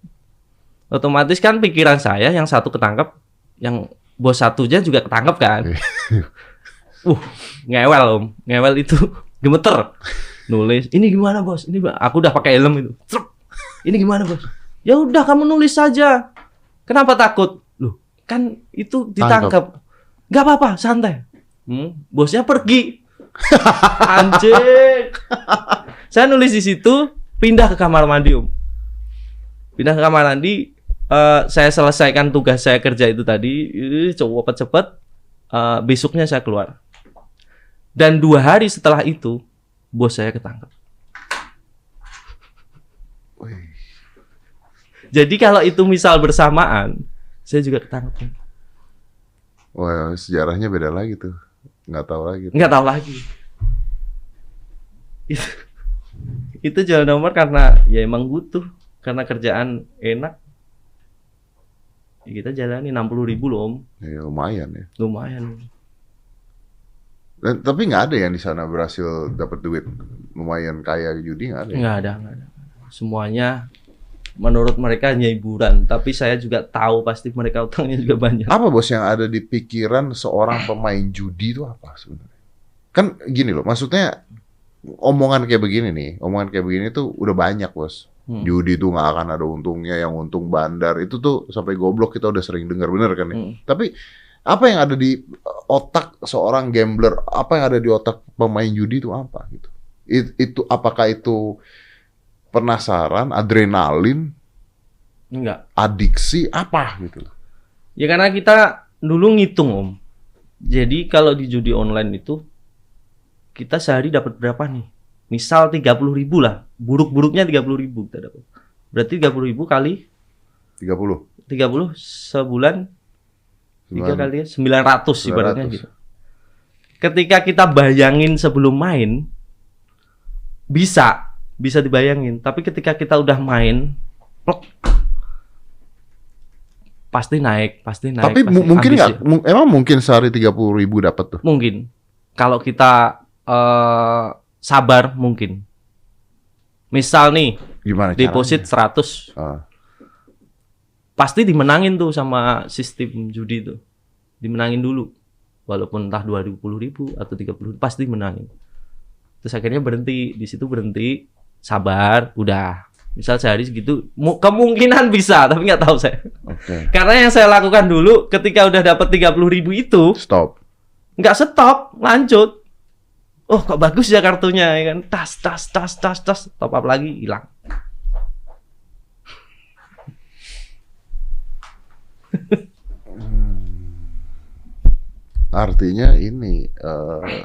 Otomatis kan pikiran saya yang satu ketangkep, yang bos satunya juga ketangkep kan. Ngewel Om. Ngewel itu gemeter. Nulis, ini gimana bos? Aku udah pakai helm itu. Ini gimana bos? Ya udah kamu nulis saja. Kenapa takut? Loh, kan itu ditangkap. Gak apa-apa, santai. Bosnya pergi. Anjir. Saya nulis di situ, pindah ke kamar mandi Om. Pindah ke kamar mandi, saya selesaikan tugas saya kerja itu tadi, cepet-cepet. Besoknya saya keluar. Dan 2 hari setelah itu, bos saya ketangkep. Jadi kalau itu misal bersamaan, saya juga ketangkep.
wah sejarahnya beda lagi tuh. Nggak tahu lagi.
Nggak tahu lagi. Itu jalan nomor karena ya emang butuh. Karena kerjaan enak. Ya kita jalani 60.000 loh Om.
Ya, lumayan ya.
Lumayan.
Dan, tapi nggak ada yang di sana berhasil dapat duit lumayan kaya judi, nggak ada.
Nggak ada. Semuanya menurut mereka hanya hiburan. Tapi saya juga tahu pasti mereka utangnya juga banyak.
Apa bos yang ada di pikiran seorang pemain judi itu apa sebenarnya? Kan gini loh, maksudnya omongan kayak begini tuh udah banyak bos. Judi tuh nggak akan ada untungnya, yang untung bandar itu tuh sampai goblok kita udah sering dengar, bener kan ya? Tapi apa yang ada di otak seorang gambler, apa yang ada di otak pemain judi itu apa gitu? Itu apakah itu penasaran, adrenalin,
Enggak.
adiksi, apa gitu?
Ya karena kita dulu ngitung Om. Jadi kalau di judi online itu kita sehari dapat berapa nih? Misal 30.000 lah. Buruk-buruknya 30.000 kita dapat. Berarti 30.000 kali
30
sebulan 3 kali 900 ibaratnya
900.
gitu. Ketika kita bayangin sebelum main bisa dibayangin, tapi ketika kita udah main plok, pasti naik.
Tapi mungkin nggak, emang mungkin sehari 30.000 dapat tuh?
Mungkin. Kalau kita sabar mungkin. Misal nih,
gimana
deposit
caranya?
100. Pasti dimenangin tuh sama sistem judi itu. Dimenangin dulu. Walaupun entah 20.000 atau 30.000 pasti menangin. Terus akhirnya berhenti, di situ berhenti, sabar, udah. Misal sehari segitu, kemungkinan bisa, tapi nggak tahu saya.
Okay.
Karena yang saya lakukan dulu, ketika udah dapat 30.000 itu,
Stop.
nggak stop, lanjut. Oh kok bagus ya kartunya, ya kan? Tas, top up lagi, hilang.
Artinya ini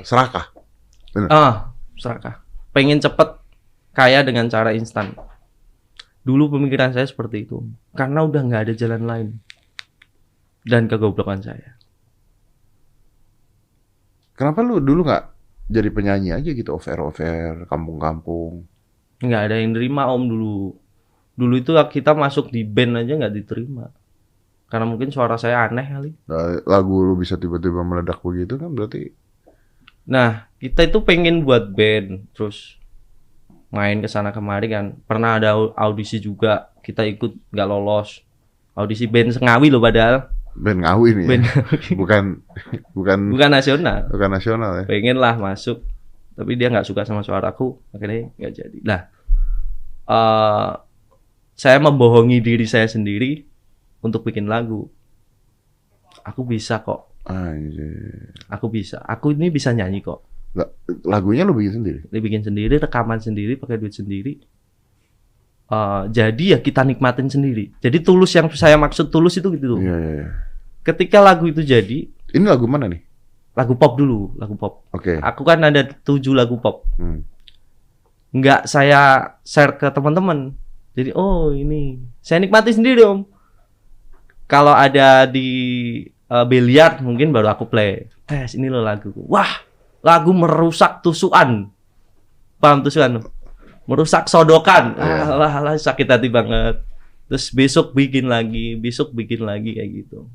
serakah. Bener?
Serakah. Pengen cepet kaya dengan cara instan. Dulu pemikiran saya seperti itu. Karena udah nggak ada jalan lain. Dan kegoblokan saya.
Kenapa lu dulu nggak jadi penyanyi aja gitu, over kampung-kampung?
Nggak ada yang nerima Om dulu. Dulu itu kita masuk di band aja nggak diterima. Karena mungkin suara saya aneh kali.
Lagu lu bisa tiba-tiba meledak begitu kan berarti.
Nah, kita itu pengen buat band, terus main ke sana kemari kan. Pernah ada audisi juga, kita ikut nggak lolos. Audisi band Sengawi loh padahal.
Band Ngawi nih.
Band
ya? bukan
nasional.
Bukan nasional ya.
Pengen lah masuk, tapi dia nggak suka sama suaraku, akhirnya nggak jadi. Nah, saya membohongi diri saya sendiri untuk bikin lagu. Aku bisa kok.
Anjir.
Aku bisa. Aku ini bisa nyanyi kok.
Lagunya lu bikin sendiri?
Bikin sendiri, rekaman sendiri, pakai duit sendiri. Jadi ya kita nikmatin sendiri. Jadi tulus, yang saya maksud tulus itu gitu.
Iya.
Ketika lagu itu jadi.
Ini lagu mana nih?
lagu pop dulu, lagu pop.
Oke.
Aku kan ada 7 lagu pop. Nggak saya share ke teman-teman. Jadi oh ini saya nikmati sendiri Om. Kalau ada di biliar mungkin baru aku play. Ini loh lagu. Wah, lagu merusak tusukan. Paham tusukan? Merusak sodokan. Alah, sakit hati banget. Terus besok bikin lagi kayak gitu.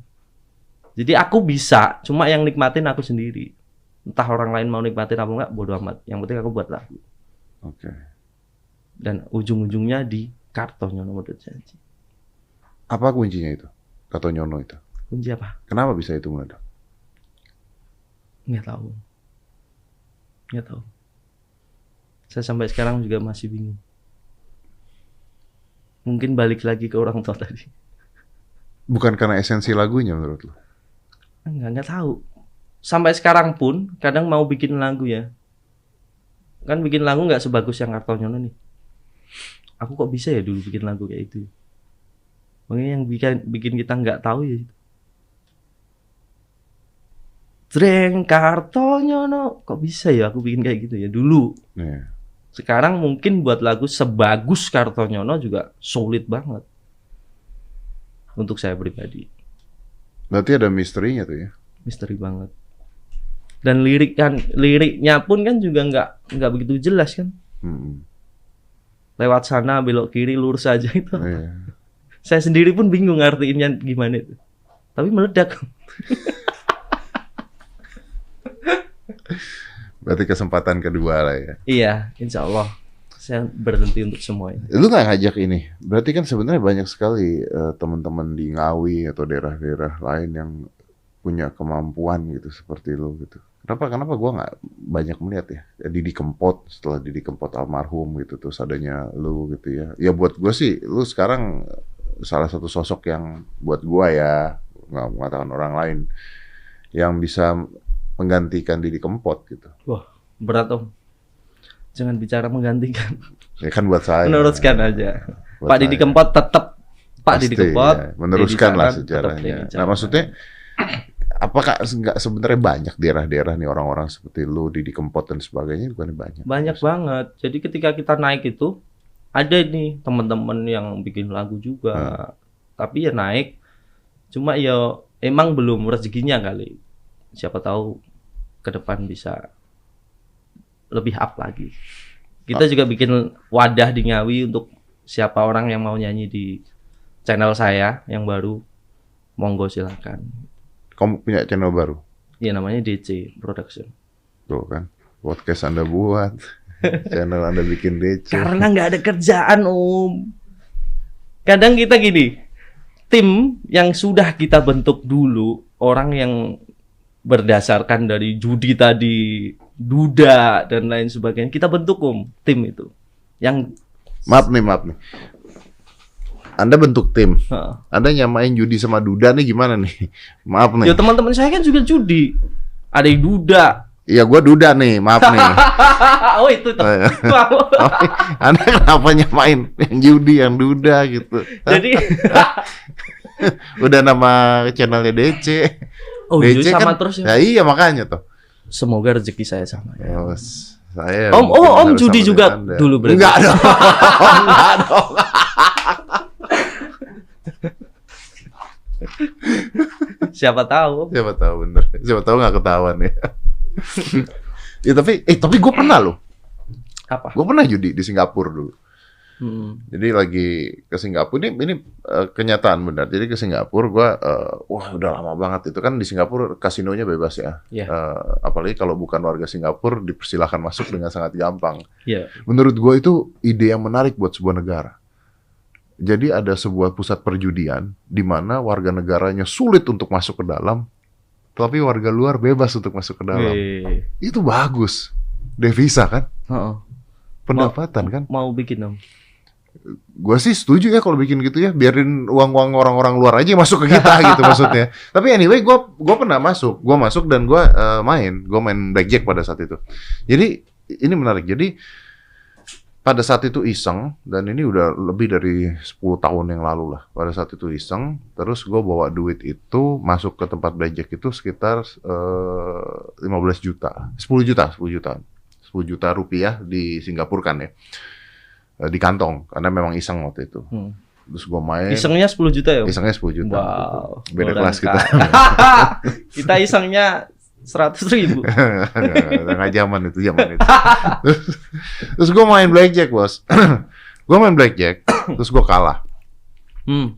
Jadi aku bisa, cuma yang nikmatin aku sendiri. Entah orang lain mau nikmatin apa enggak, bodo amat. Yang penting aku buat lagu.
Oke.
Dan ujung-ujungnya di Kartonyono Mode Janji.
Apa kuncinya itu? Kartonyono itu.
Kunci apa?
Kenapa bisa itu meledak?
Nggak tahu. Saya sampai sekarang juga masih bingung. Mungkin balik lagi ke orang tua tadi.
Bukan karena esensi lagunya menurut lo?
Nggak tahu. Sampai sekarang pun kadang mau bikin lagu ya. Kan bikin lagu nggak sebagus yang Kartonyono nih. Aku kok bisa ya dulu bikin lagu kayak itu. Makanya yang bikin kita nggak tahu ya. Dreng Kartonyono, kok bisa ya aku bikin kayak gitu ya dulu.
Yeah.
Sekarang mungkin buat lagu sebagus Kartonyono juga sulit banget. Untuk saya pribadi.
Berarti ada misterinya tuh ya?
Misteri banget. Dan liriknya pun kan juga nggak begitu jelas kan. Lewat sana belok kiri lurus saja itu.
Yeah.
Saya sendiri pun bingung artinya gimana itu. Tapi meledak.
Berarti kesempatan kedua lah ya.
Iya, insya Allah saya berhenti untuk semuanya.
Lu nggak ngajak ini? Berarti kan sebenarnya banyak sekali teman-teman di Ngawi atau daerah-daerah lain yang punya kemampuan gitu seperti lu gitu. Kenapa gua nggak banyak melihat ya? Didi Kempot, setelah Didi Kempot almarhum gitu, terus adanya lu gitu ya. Ya buat gua sih, lu sekarang salah satu sosok yang buat gua ya, nggak mengatakan orang lain, yang bisa menggantikan Didi Kempot gitu.
Wah, berat Om. Jangan bicara menggantikan.
Ya kan buat saya.
Meneruskan aja.
Buat
Pak Didi Kempot tetap Pak Didi Kempot.
Ya, meneruskan lah sejarahnya. Nah maksudnya, apakah nggak sebenarnya banyak daerah-daerah nih orang-orang seperti lu, Didi Kempot dan sebagainya, bukan banyak?
Banyak banget. Jadi ketika kita naik itu, ada nih teman-teman yang bikin lagu juga. Tapi ya naik. Cuma ya emang belum rezekinya kali. Siapa tahu ke depan bisa lebih up lagi. Kita juga bikin wadah di Ngawi untuk siapa orang yang mau nyanyi di channel saya yang baru, monggo silakan.
Kamu punya channel baru?
Iya, namanya DC Production.
Tuh kan, podcast Anda buat, channel Anda bikin DC.
Karena nggak ada kerjaan Om. Kadang kita gini, tim yang sudah kita bentuk dulu, orang yang berdasarkan dari judi tadi, duda dan lain sebagainya, kita bentuk Om, tim itu. Yang
Maaf nih. Anda bentuk tim. Anda nyamain judi sama duda nih gimana nih? Maaf nih.
Ya teman-teman saya kan juga judi. Ada yang duda.
Iya, gua duda nih, maaf nih.
Oh itu tuh.
Anda kenapa nyamain yang judi, yang duda gitu?
Jadi
udah nama channelnya DC.
Oh,
DC
sama
kan,
terus ya.
Ya iya makanya tuh.
Semoga rezeki saya sama ya.
Saya
Om judi juga dulu berarti.
Enggak dong. Enggak dong.
Siapa tahu.
Siapa tahu bener. Siapa tahu nggak ketahuan ya. Ya tapi gue pernah loh.
Apa?
Gue pernah judi di Singapura dulu. Jadi lagi ke Singapura, ini kenyataan benar. Jadi ke Singapura gue, wah udah lama banget itu kan di Singapura kasinonya bebas ya.
Yeah.
Apalagi kalau bukan warga Singapura dipersilahkan masuk dengan sangat gampang.
Yeah.
Menurut gue itu ide yang menarik buat sebuah negara. Jadi ada sebuah pusat perjudian di mana warga negaranya sulit untuk masuk ke dalam, tapi warga luar bebas untuk masuk ke dalam. Itu bagus, devisa kan? Pendapatan kan?
Mau bikin dong.
Gue sih setuju ya kalau bikin gitu ya, biarin uang-uang orang-orang luar aja masuk ke kita gitu maksudnya. Tapi anyway, gue pernah masuk, dan gue main blackjack pada saat itu. Jadi ini menarik. Jadi pada saat itu iseng, dan ini udah lebih dari 10 tahun yang lalu lah. Pada saat itu iseng, terus gue bawa duit itu masuk ke tempat blackjack itu sekitar 15 juta. 10 juta, 10 juta. 10 juta rupiah di Singapura kan ya. Di kantong, karena memang iseng waktu itu. Terus gue main.
Isengnya 10 juta ya?
Isengnya 10 juta.
Wow.
Beda kelas kita.
Kita isengnya 100.000.
Nggak zaman itu. Terus gue main blackjack, bos. Gue main blackjack, terus gue kalah.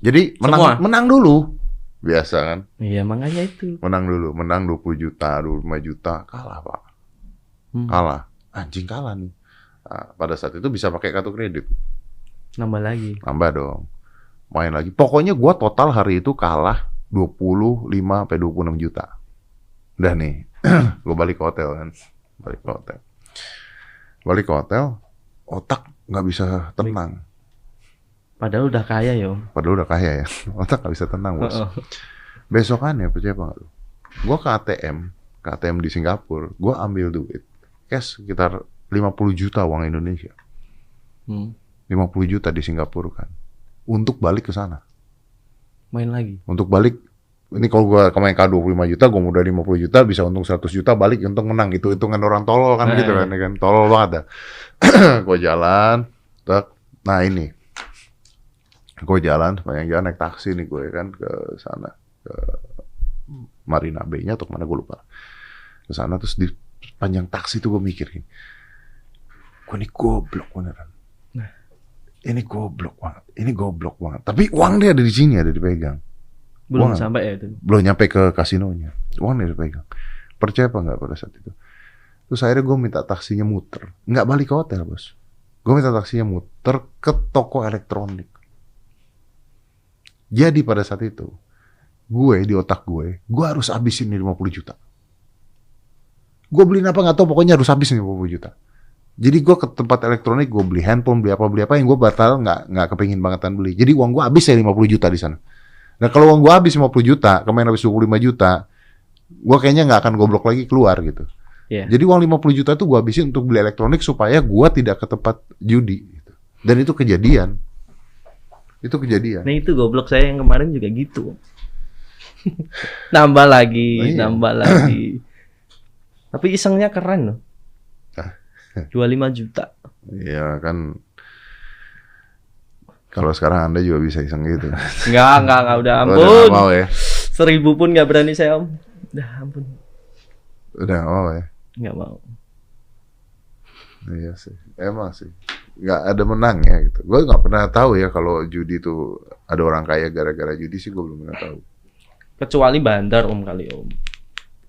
Jadi menang dulu. Biasa kan?
Iya, makanya itu.
Menang 20 juta, 25 juta, kalah pak. Kalah. Anjing kalah nih. Nah, pada saat itu bisa pakai kartu kredit.
Nambah lagi.
Nambah dong. Main lagi. Pokoknya gue total hari itu kalah 25-26 juta. Udah nih, gue balik ke hotel kan. Balik ke hotel, otak nggak bisa tenang.
Padahal udah kaya ya.
Padahal udah kaya ya. Otak nggak bisa tenang, bos. Besokannya, percaya apa nggak lu? Gue ke ATM di Singapura, gue ambil duit. Cash sekitar 50 juta uang Indonesia. 50 juta di Singapura kan. Untuk balik ke sana.
Main lagi? Untuk
balik. Ini kalau gue kemarin 25 juta, gue udah 50 juta, bisa untung 100 juta, balik untung menang. Itu hitungan orang tolol kan gitu kan. Tolol banget dah. Gue jalan, nah ini. Gue jalan, sepanjang jalan naik taksi nih gue kan ke sana. Ke Marina Bay-nya atau kemana gue lupa. Ke sana terus di panjang taksi tuh gue mikir gini. Gue ini goblok beneran. Ini goblok banget. Tapi uang dia ada di sini, ada dipegang.
Belum sampai ya itu?
Belum nyampe ke kasinonya. Uang dia dipegang. Percaya apa nggak pada saat itu? Terus akhirnya gue minta taksinya muter. Nggak balik ke hotel, bos. Gue minta taksinya muter ke toko elektronik. Jadi pada saat itu, di otak gue harus habisin nih 50 juta. Gue beliin apa nggak tahu, pokoknya harus habisin 50 juta. Jadi gue ke tempat elektronik, gue beli handphone, beli apa yang gue batal nggak kepengin bangetan beli. Jadi uang gue habis ya 50 juta di sana. Nah kalau uang gue habis 50 juta, kemarin habis 25 juta, gue kayaknya nggak akan goblok lagi keluar gitu. Yeah. Jadi uang 50 juta itu gue habisin untuk beli elektronik supaya gue tidak ke tempat judi. Gitu. Dan itu kejadian. Nah
itu goblok saya yang kemarin juga gitu. Nambah lagi. Tapi isengnya keren loh. 25 juta.
Iya kan. Kalau sekarang Anda juga bisa iseng gitu.
Enggak, udah ampun.
Udah gak mau ya?
1000 pun gak berani saya, Om. Udah ampun.
Udah gak mau ya?
Nggak mau.
Iya sih, emang sih. Nggak ada menangnya gitu. Gue nggak pernah tahu ya kalau judi itu ada orang kaya gara-gara judi sih, gue belum pernah tahu.
Kecuali bandar Om kali Om.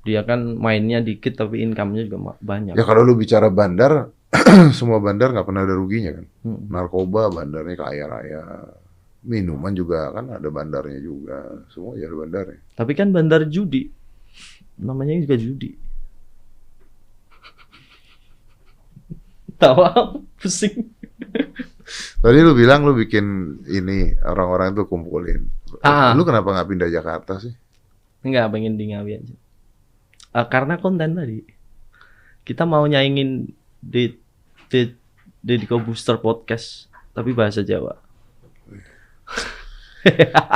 Dia kan mainnya dikit tapi income-nya juga banyak.
Ya kalau lu bicara bandar, semua bandar nggak pernah ada ruginya kan. Narkoba bandarnya kaya raya. Minuman juga kan ada bandarnya juga. Semua ya ada bandarnya.
Tapi kan bandar judi. Namanya juga judi. Tawa pusing.
Tadi lu bilang lu bikin ini orang-orang tuh kumpulin. Lu kenapa nggak pindah Jakarta sih?
Enggak, pengen di Ngawi aja. Karena konten tadi. Kita mau nyaingin Deddy Kobuster podcast tapi bahasa Jawa.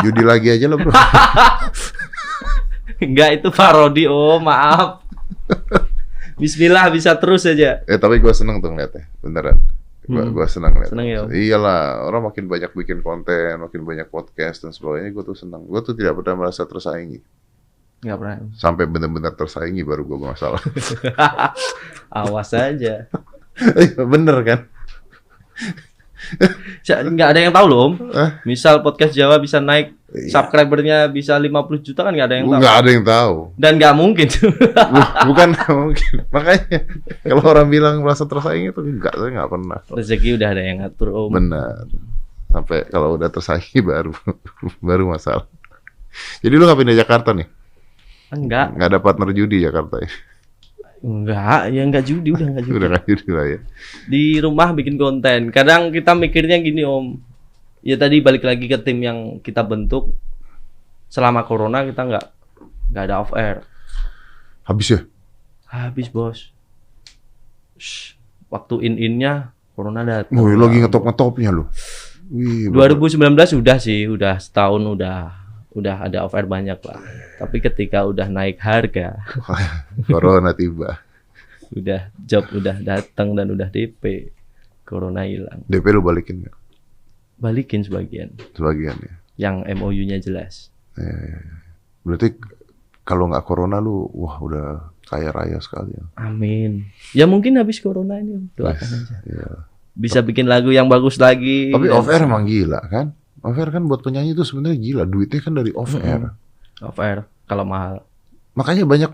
Judi lagi aja lo bro.
Enggak, itu parodi. Oh maaf. Bismillah, bisa terus aja.
Tapi gue seneng tuh ngeliatnya, beneran. Gue seneng ngeliatnya.
Seneng ya?
Iyalah, orang makin banyak bikin konten, makin banyak podcast dan sebagainya. Gue tuh seneng. Gue tuh tidak pernah merasa tersaingi.
Nggak pernah.
Sampai benar-benar tersaingi baru gue masalah.
Awas aja.
Bener kan?
Nggak ada yang tahu loh Om. Misal podcast Jawa bisa naik, subscribernya bisa 50 juta kan nggak ada yang tahu.
Nggak ada yang tahu.
Dan nggak mungkin.
Bukan nggak mungkin. Makanya kalau orang bilang merasa tersaingi itu enggak, saya nggak pernah.
Rezeki udah ada yang ngatur Om.
Benar. Sampai kalau udah tersaingi baru masalah. Jadi lu nggak pindah Jakarta nih?
Enggak.
Nggak ada partner judi Jakarta ya?
Enggak, ya enggak judi, udah enggak judi.
Udah enggak judi lah ya.
Di rumah bikin konten. Kadang kita mikirnya gini Om. Ya tadi balik lagi ke tim yang kita bentuk. Selama corona kita enggak ada off air.
Habis ya?
Habis bos. Waktu in-innya Corona datang.
Wih, lagi ngetop-ngetopnya lu. Wih,
2019 udah sih, udah setahun udah ada off air banyak lah. Tapi ketika udah naik harga,
Corona tiba.
udah job udah datang dan udah DP, Corona hilang.
DP lu balikin nggak?
Balikin sebagian.
Sebagian ya.
Yang MOU-nya jelas.
Ya. Berarti kalau nggak Corona lu, wah udah kaya raya sekali ya.
Amin. Ya mungkin habis Corona ini doakan aja.
Iya.
Bisa bikin lagu yang bagus lagi.
Tapi off air emang gila kan? Off air kan buat penyanyi itu sebenarnya gila. Duitnya kan dari off air.
Off air kalau mahal.
Makanya banyak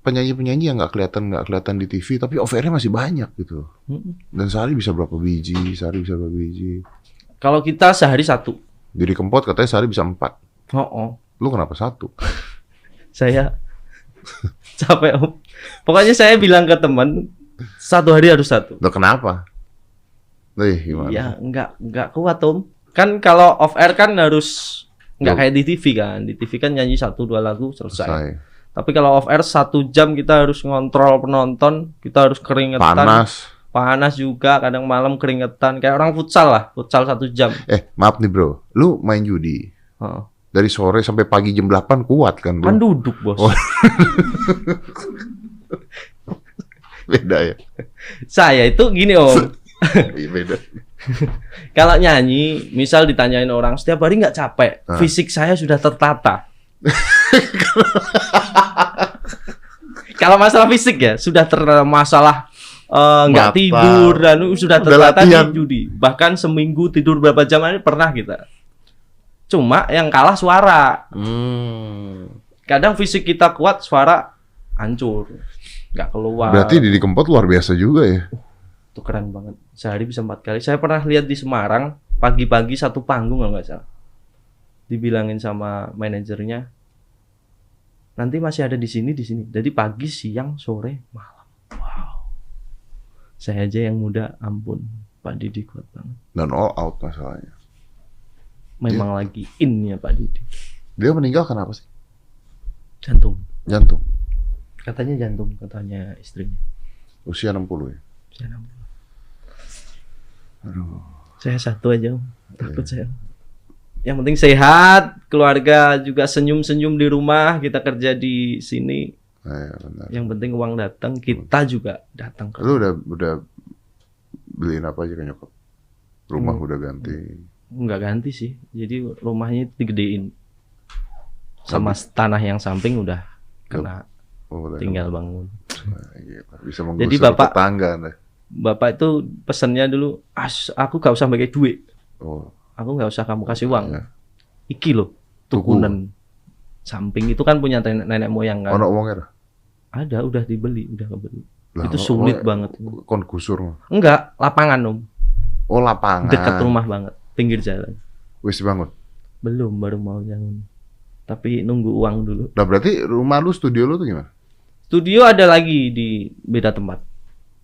penyanyi-penyanyi yang nggak kelihatan di TV, tapi off airnya masih banyak gitu. Dan sehari bisa berapa biji?
Kalau kita sehari 1.
Jadi Kempot katanya sehari bisa 4.
Oh.
Lu kenapa 1?
Saya capek Om. Pokoknya saya bilang ke teman 1 hari harus 1.
Loh kenapa? Gimana?
Ya enggak kuat Om. Kan kalau off air kan harus enggak kayak di TV kan. Di TV kan nyanyi 1-2 lagu selesai. Tapi kalau off air 1 jam kita harus ngontrol penonton, kita harus keringetan. Panas juga, kadang malam keringetan. Kayak orang futsal lah, futsal 1 jam.
Maaf nih bro, lu main judi. Dari sore sampai pagi jam 8 kuat kan bro?
Kan duduk bos.
Beda ya?
Saya itu gini Om.
Beda.
Kalau nyanyi, misal ditanyain orang setiap hari nggak capek, fisik saya sudah tertata. Kalau masalah fisik ya sudah masalah nggak tidur dan sudah tertata di judi. Bahkan seminggu tidur berapa jam ini pernah kita. Cuma yang kalah suara. Kadang fisik kita kuat, suara hancur, nggak keluar.
Berarti Didi Kempot luar biasa juga ya?
Itu keren banget. Sehari bisa 4 kali. Saya pernah lihat di Semarang pagi-pagi 1 panggung kalau nggak salah. Dibilangin sama manajernya, nanti masih ada di sini. Jadi pagi, siang, sore, malam. Wow. Saya aja yang muda, ampun. Pak Didi kuat banget.
Dan all out masalahnya.
Memang lagi in ya Pak Didi.
Dia meninggal kenapa sih?
Jantung. Katanya jantung, katanya istrinya.
Usia 60 ya?
Usia 60.
Aduh.
Saya 1 aja, Om. Takut saya. Yang penting sehat, keluarga juga senyum-senyum di rumah, kita kerja di sini.
Benar.
Yang penting uang datang, kita juga datang.
Lu udah beliin apa aja ke nyokap? Rumah udah ganti?
Enggak ganti sih. Jadi rumahnya digedein. Sama tanah yang samping udah kena. Tinggal bangun.
Bisa menggusur
jadi Bapak
tetangga anda.
Bapak itu pesennya dulu, aku gak usah pakai duit. Aku gak usah kamu kasih uang. Iki loh, tukunan. Samping itu kan punya nenek moyang kan.
Ono uangnya?
Ada, udah dibeli, udah kebeli. Itu sulit banget.
Kon gusur?
Enggak, lapangan Om.
Oh lapangan.
Dekat rumah banget, pinggir jalan.
Wis bangun?
Belum, baru mau bangun. Tapi nunggu uang dulu.
Nah berarti rumah lu, studio lu tuh gimana?
Studio ada lagi di beda tempat.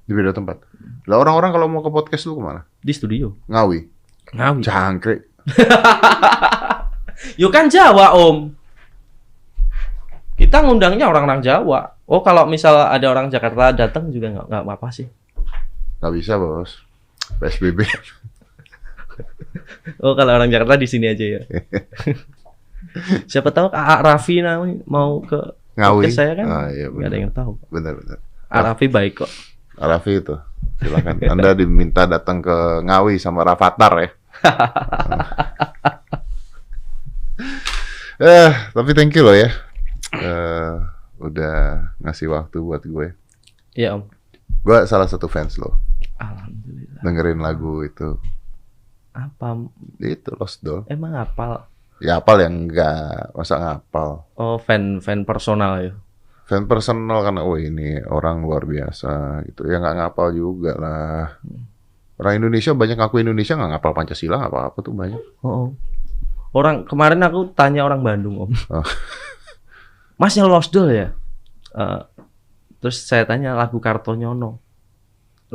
Di beda tempat? Lah orang-orang kalau mau ke podcast lu kemana?
Di studio.
Ngawi? Jangkrik.
Yo kan Jawa Om. Kita ngundangnya orang-orang Jawa. Oh kalau misal ada orang Jakarta datang juga nggak apa-apa sih.
Nggak bisa bos. PSBB.
Oh kalau orang Jakarta di sini aja ya. Siapa tahu Kak Raffi mau ke
Ngawi.
Saya kan
Iya,
nggak ada yang tahu.
Benar.
Raffi baik kok.
Raffi itu. Silakan. Anda diminta datang ke Ngawi sama Rafathar ya. Tapi thank you loh ya. Udah ngasih waktu buat gue.
Iya Om.
Gue salah satu fans lo.
Alhamdulillah.
Dengerin lagu itu.
Apa?
Itu Lost Doll.
Emang hafal?
Ya hafal yang enggak, masa ngapal.
Oh fan personal ya?
Fan personal karena ini orang luar biasa gitu. Ya nggak ngapal juga lah. Orang Indonesia banyak ngaku Indonesia nggak ngapal Pancasila apa tuh banyak.
Orang kemarin aku tanya orang Bandung Om. Masnya Lost Doll ya? Terus saya tanya lagu Kartonyono.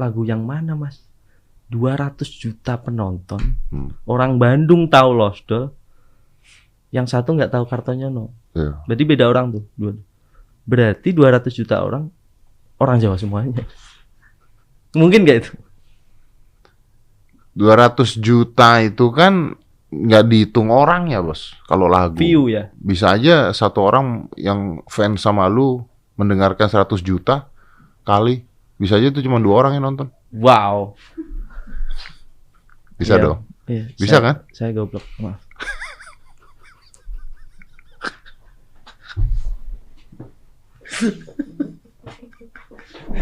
Lagu yang mana Mas? 200 juta penonton. Orang Bandung tahu Lost Doll. Yang satu nggak tahu Kartonyono. Berarti beda orang tuh. Berarti 200 juta orang Jawa semuanya. Mungkin nggak itu?
200 juta itu kan nggak dihitung orang ya, Bos. Kalau lagu.
View ya.
Bisa aja satu orang yang fans sama lu mendengarkan 100 juta kali. Bisa aja itu cuma 2 orang yang nonton.
Wow.
Bisa
Iya,
dong.
iya,
Bisa kan?
Saya goblok, maaf.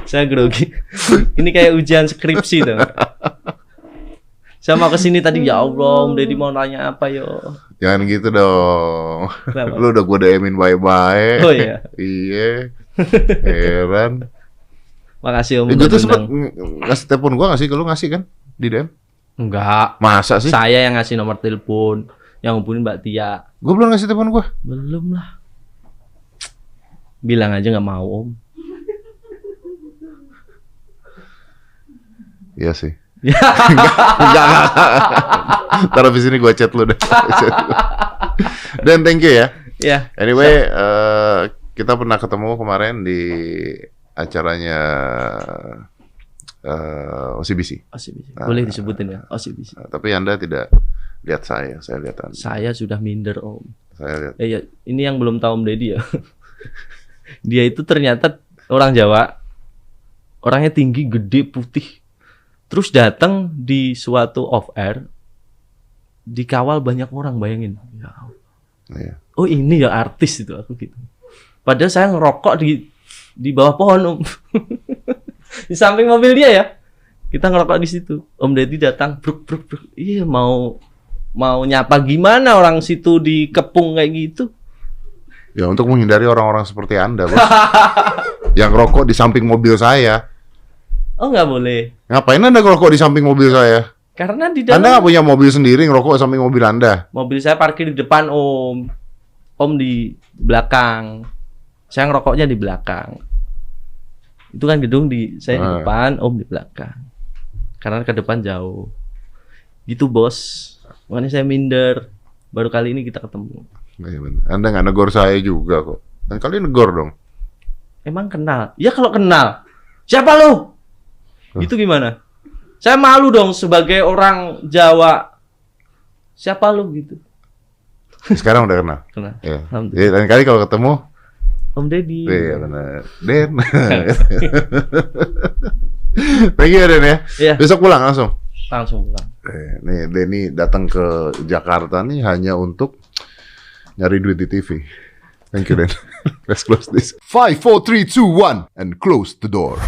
Saya grogi. Ini kayak ujian skripsi dong. Saya mau kesini tadi, ya Allah, Om Deddy mau nanya apa yo?
Jangan gitu dong.
Kenapa?
Lu udah gue DM-in bye-bye.
Oh iya.
Iya. Heran.
Makasih Om.
Gue
udah
tuh sempet
undang.
ngasih telepon gue ngasih ke lu, ngasih kan di DM?
Enggak.
Masa sih?
Saya yang ngasih nomor telepon, yang hubungin Mbak Tia.
Gue belum ngasih telepon gue.
Belum lah. Bilang aja nggak mau Om.
Iya sih. Enggak. Taruh di sini gue chat lu deh. Dan thank you ya.
Ya.
Anyway, kita pernah ketemu kemarin di acaranya OCBC.
OCBC. Boleh disebutin ya, OCBC.
Tapi Anda tidak lihat saya lihat Anda.
Saya sudah minder Om.
Saya lihat.
Ya, ini yang belum tahu Om Deddy ya. Dia itu ternyata orang Jawa. Orangnya tinggi, gede, putih. Terus datang di suatu off air, dikawal banyak orang, bayangin. Ya Allah.
Iya.
Oh ini ya artis itu, aku gitu. Padahal saya ngerokok di bawah pohon Om. Di samping mobil dia ya. Kita ngerokok di situ. Om Deddy datang, bruk. Iya mau nyapa gimana orang situ dikepung kayak gitu.
Ya untuk menghindari orang-orang seperti Anda, Bos. Yang rokok di samping mobil saya.
Oh nggak boleh.
Ngapain Anda ngerokok di samping mobil saya?
Karena di dalam
Anda nggak punya mobil sendiri ngerokok di samping mobil Anda?
mobil saya parkir di depan Om. Om di belakang. Saya ngerokoknya di belakang. Itu kan gedung saya di depan, Om di belakang. Karena ke depan jauh. Gitu Bos. Makanya saya minder. Baru kali ini kita ketemu.
Iya bener. Anda nggak negor saya juga kok. Dan kalian negor dong.
Emang kenal? Ya kalau kenal. Siapa lu? Itu gimana? Saya malu dong sebagai orang Jawa. Siapa lu gitu?
Sekarang udah kenal.
Kenal.
Ya.
Alhamdulillah.
Jadi lain kali kalau ketemu,
Om Deddy.
iya benar. Den. Thank you Den ya.
Iya.
Besok pulang langsung.
Langsung pulang.
Nih Denny datang ke Jakarta nih hanya untuk nyari duit di TV. Thank you Den. Let's close this. 5, 4, 3, 2, 1 and close the door.